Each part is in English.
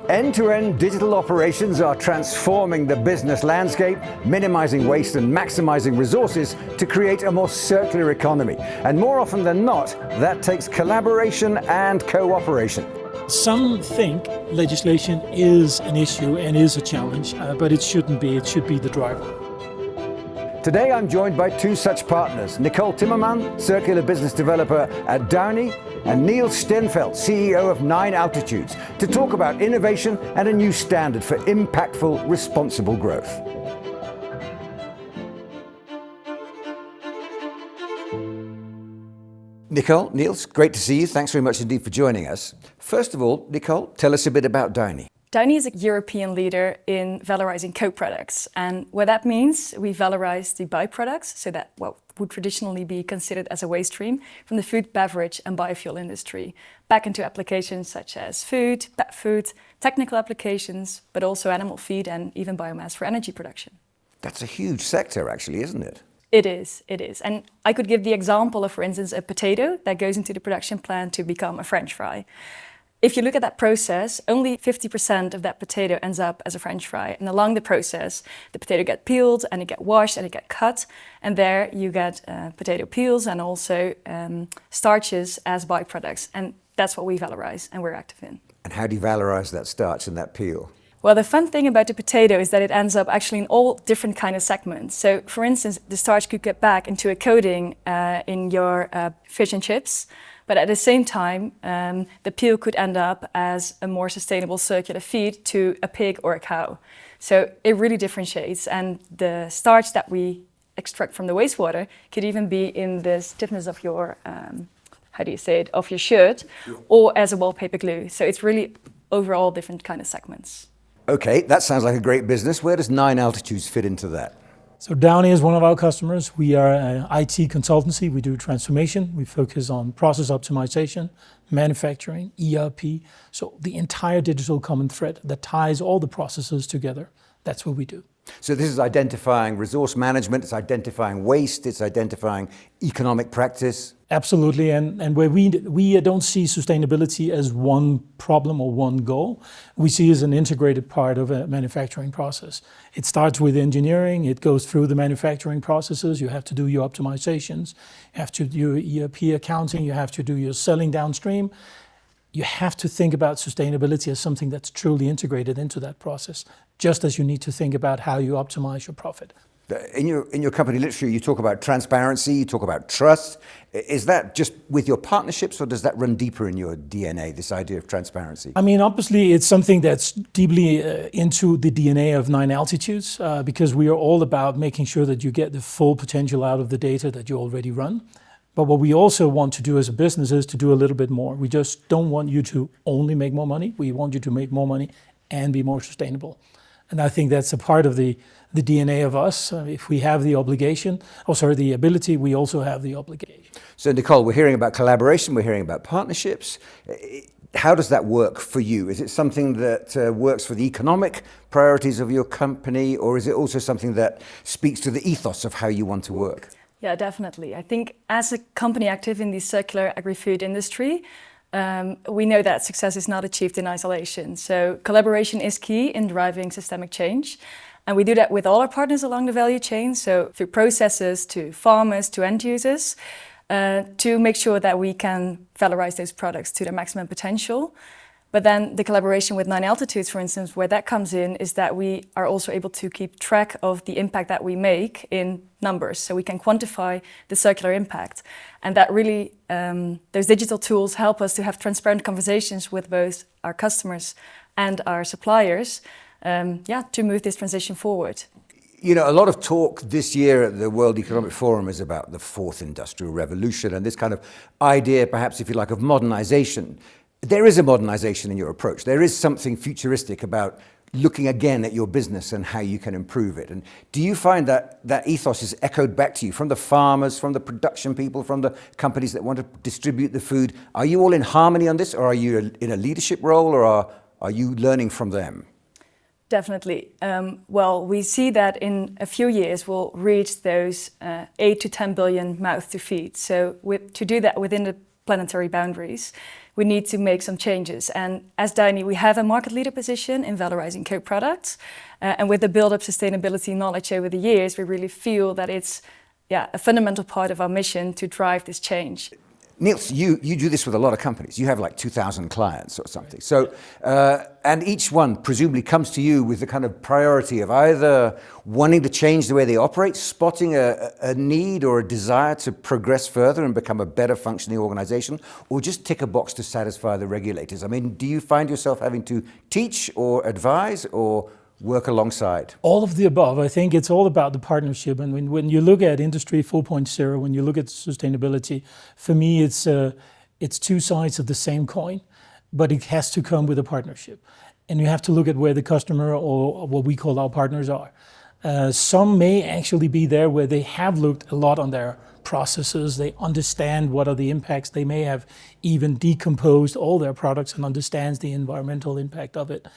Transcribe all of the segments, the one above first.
End-to-end digital operations are transforming the business landscape, minimizing waste and maximizing resources to create a more circular economy. And more often than not, that takes collaboration and cooperation. Some think legislation is an issue and is a challenge, but it shouldn't be. It should be the driver. Today I'm joined by two such partners, Nicole Timmerman, Circular Business Developer at Duynie, and Niels Stenfeldt, CEO of 9 Altitudes, to talk about innovation and a new standard for impactful, responsible growth. Nicole, Niels, great to see you. Thanks very much indeed for joining us. First of all, Nicole, tell us a bit about Duynie. Duynie is a European leader in valorizing co-products, and what that means, we valorize the byproducts, so that what would traditionally be considered as a waste stream from the food, beverage and biofuel industry, back into applications such as food, pet food, technical applications, but also animal feed and even biomass for energy production. That's a huge sector actually, isn't it? It is. And I could give the example of, for instance, a potato that goes into the production plant to become a French fry. If you look at that process, only 50% of that potato ends up as a French fry. And along the process, the potato gets peeled and it gets washed and it gets cut. And there you get potato peels and also starches as byproducts. And that's what we valorize and we're active in. And how do you valorize that starch and that peel? Well, the fun thing about the potato is that it ends up actually in all different kind of segments. So, for instance, the starch could get back into a coating in your fish and chips. But at the same time, the peel could end up as a more sustainable circular feed to a pig or a cow. So it really differentiates. And the starch that we extract from the wastewater could even be in the stiffness of your, of your shirt, or as a wallpaper glue. So it's really overall different kind of segments. Okay, that sounds like a great business. Where does 9 Altitudes fit into that? So Duynie is one of our customers. We are an IT consultancy. We do transformation. We focus on process optimization, manufacturing, ERP. So the entire digital common thread that ties all the processes together. That's what we do. So this is identifying resource management, it's identifying waste, it's identifying economic practice. Absolutely, and where we don't see sustainability as one problem or one goal, we see it as an integrated part of a manufacturing process. It starts with engineering, it goes through the manufacturing processes, you have to do your optimizations, you have to do your ERP accounting, you have to do your selling downstream. You have to think about sustainability as something that's truly integrated into that process, just as you need to think about how you optimize your profit. In your company literature, you talk about transparency, you talk about trust. Is that just with your partnerships, or does that run deeper in your DNA, this idea of transparency? I mean, obviously, it's something that's deeply into the DNA of 9 Altitudes, because we are all about making sure that you get the full potential out of the data that you already run. But what we also want to do as a business is to do a little bit more. We just don't want you to only make more money. We want you to make more money and be more sustainable. And I think that's a part of the DNA of us. If we have the the ability, we also have the obligation. So Nicole, we're hearing about collaboration, we're hearing about partnerships. How does that work for you? Is it something that works for the economic priorities of your company, or is it also something that speaks to the ethos of how you want to work? Yeah, definitely. I think as a company active in the circular agri-food industry, we know that success is not achieved in isolation. So collaboration is key in driving systemic change. And we do that with all our partners along the value chain. So through processes, to farmers, to end users, to make sure that we can valorize those products to their maximum potential. But then the collaboration with 9 Altitudes, for instance, where that comes in is that we are also able to keep track of the impact that we make in numbers. So we can quantify the circular impact. And that really, those digital tools help us to have transparent conversations with both our customers and our suppliers, to move this transition forward. You know, a lot of talk this year at the World Economic Forum is about the fourth industrial revolution and this kind of idea, perhaps, if you like, of modernization. There is a modernization in your approach. There is something futuristic about looking again at your business and how you can improve it. And do you find that that ethos is echoed back to you from the farmers, from the production people, from the companies that want to distribute the food? Are you all in harmony on this, or are you in a leadership role, or are you learning from them? Definitely. Well, we see that in a few years we'll reach those 8 to 10 billion mouths to feed. So to do that within the planetary boundaries, we need to make some changes. And as Duynie, we have a market leader position in valorizing co-products. And with the build-up sustainability knowledge over the years, we really feel that it's a fundamental part of our mission to drive this change. Niels, you do this with a lot of companies. You have like 2,000 clients or something. So, and each one presumably comes to you with the kind of priority of either wanting to change the way they operate, spotting a need or a desire to progress further and become a better functioning organization, or just tick a box to satisfy the regulators. I mean, do you find yourself having to teach or advise or work alongside? All of the above. I think it's all about the partnership. And when you look at Industry 4.0, when you look at sustainability, for me, it's two sides of the same coin, but it has to come with a partnership. And you have to look at where the customer or what we call our partners are. Some may actually be there where they have looked a lot on their processes. They understand what are the impacts. They may have even decomposed all their products and understands the environmental impact of it.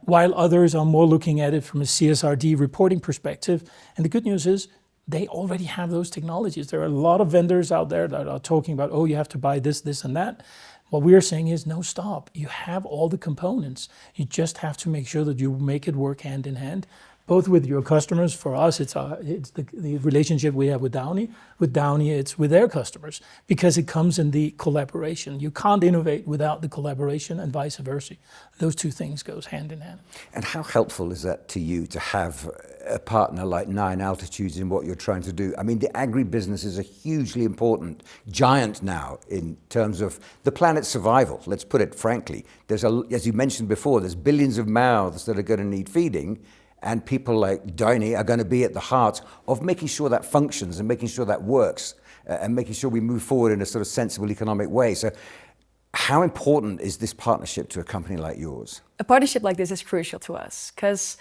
While others are more looking at it from a CSRD reporting perspective. And the good news is they already have those technologies. There are a lot of vendors out there that are talking about, oh, you have to buy this, this, and that. What we're saying is, no, stop. You have all the components. You just have to make sure that you make it work hand in hand, both with your customers. For us, it's the relationship we have with Duynie. With Duynie, it's with their customers, because it comes in the collaboration. You can't innovate without the collaboration, and vice versa. Those two things goes hand in hand. And how helpful is that to you to have a partner like 9 Altitudes in what you're trying to do? I mean, the agribusiness is a hugely important giant now in terms of the planet's survival. Let's put it frankly. There's, as you mentioned before, there's billions of mouths that are going to need feeding. And people like Duynie are going to be at the heart of making sure that functions and making sure that works and making sure we move forward in a sort of sensible economic way. So how important is this partnership to a company like yours? A partnership like this is crucial to us because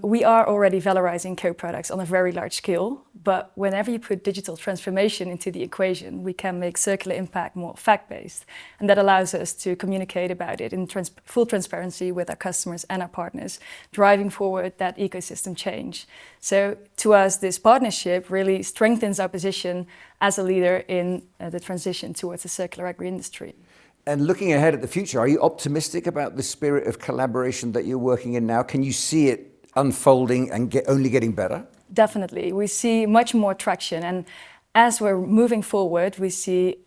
we are already valorizing co-products on a very large scale, but whenever you put digital transformation into the equation, we can make circular impact more fact-based. And that allows us to communicate about it in full transparency with our customers and our partners, driving forward that ecosystem change. So to us, this partnership really strengthens our position as a leader in the transition towards a circular agri-industry. And looking ahead at the future, are you optimistic about the spirit of collaboration that you're working in now? Can you see it unfolding and only getting better? Definitely. We see much more traction. And as we're moving forward, we see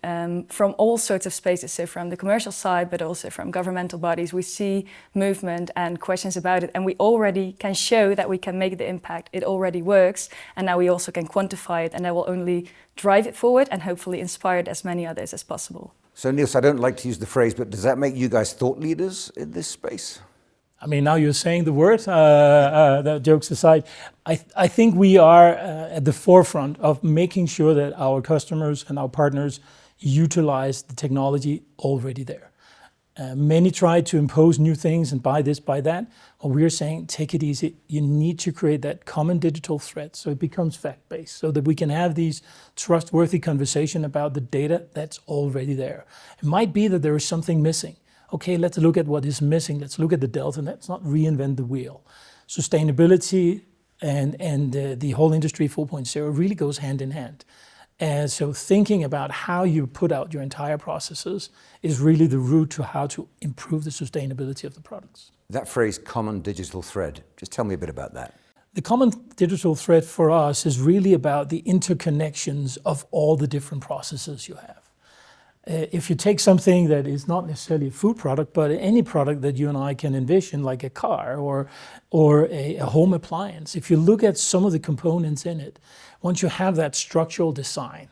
from all sorts of spaces, so from the commercial side, but also from governmental bodies, we see movement and questions about it. And we already can show that we can make the impact. It already works. And now we also can quantify it. And that will only drive it forward and hopefully inspire as many others as possible. So Niels, I don't like to use the phrase, but does that make you guys thought leaders in this space? I mean, now you're saying the word, jokes aside, I think we are at the forefront of making sure that our customers and our partners utilize the technology already there. Many try to impose new things and buy this, buy that. Well, we're saying, take it easy. You need to create that common digital thread so it becomes fact-based, so that we can have these trustworthy conversation about the data that's already there. It might be that there is something missing. Okay, let's look at what is missing. Let's look at the delta. Let's not reinvent the wheel. Sustainability and the whole Industry 4.0 really goes hand in hand. And so thinking about how you put out your entire processes is really the route to how to improve the sustainability of the products. That phrase, common digital thread, just tell me a bit about that. The common digital thread for us is really about the interconnections of all the different processes you have. If you take something that is not necessarily a food product, but any product that you and I can envision, like a car or a home appliance, if you look at some of the components in it, once you have that structural design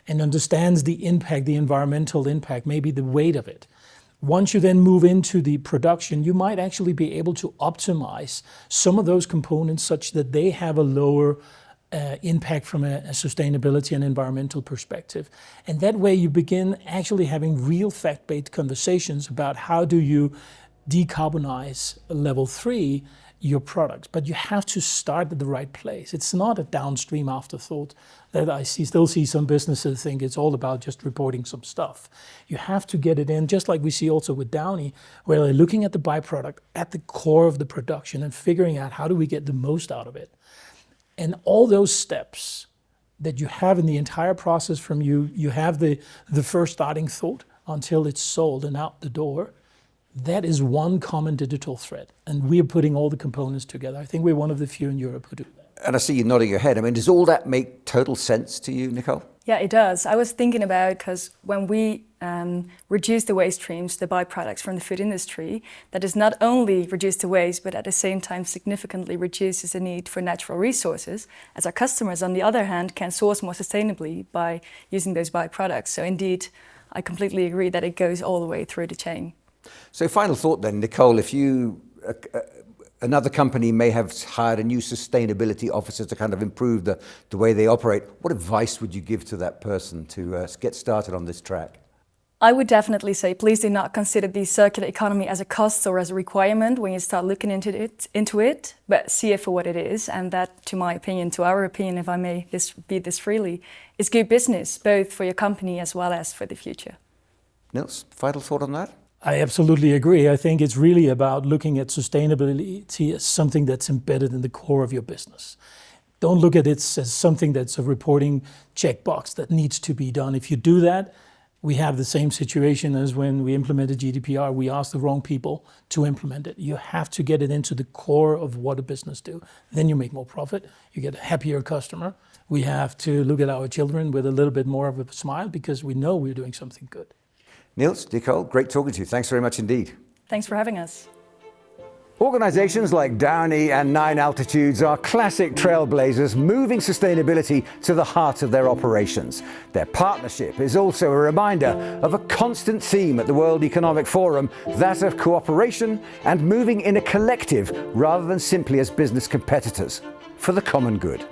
and understands the impact, the environmental impact, maybe the weight of it, once you then move into the production, you might actually be able to optimize some of those components such that they have a lower impact from a sustainability and environmental perspective. And that way you begin actually having real fact-based conversations about how do you decarbonize level 3 your products. But you have to start at the right place. It's not a downstream afterthought that I still see some businesses think it's all about just reporting some stuff. You have to get it in, just like we see also with Duynie, where they're looking at the byproduct at the core of the production and figuring out how do we get the most out of it. And all those steps that you have in the entire process from you have the first starting thought until it's sold and out the door, that is one common digital thread. And we are putting all the components together. I think we're one of the few in Europe who do that. And I see you nodding your head. I mean, does all that make total sense to you, Nicole? Yeah, it does. I was thinking about, because when we reduce the waste streams, the byproducts from the food industry, that is not only reduce the waste, but at the same time significantly reduces the need for natural resources, as our customers, on the other hand, can source more sustainably by using those byproducts. So indeed, I completely agree that it goes all the way through the chain. So final thought then, Nicole, if you... another company may have hired a new sustainability officer to kind of improve the way they operate. What advice would you give to that person to get started on this track? I would definitely say, please do not consider the circular economy as a cost or as a requirement when you start looking into it, but see it for what it is. And that, to my opinion, to our opinion, if I may be this freely, is good business, both for your company as well as for the future. Niels, final thought on that? I absolutely agree. I think it's really about looking at sustainability as something that's embedded in the core of your business. Don't look at it as something that's a reporting checkbox that needs to be done. If you do that, we have the same situation as when we implemented GDPR. We asked the wrong people to implement it. You have to get it into the core of what a business do. Then you make more profit. You get a happier customer. We have to look at our children with a little bit more of a smile because we know we're doing something good. Niels, Nicole, great talking to you. Thanks very much indeed. Thanks for having us. Organisations like Duynie and 9 Altitudes are classic trailblazers moving sustainability to the heart of their operations. Their partnership is also a reminder of a constant theme at the World Economic Forum, that of cooperation and moving in a collective rather than simply as business competitors for the common good.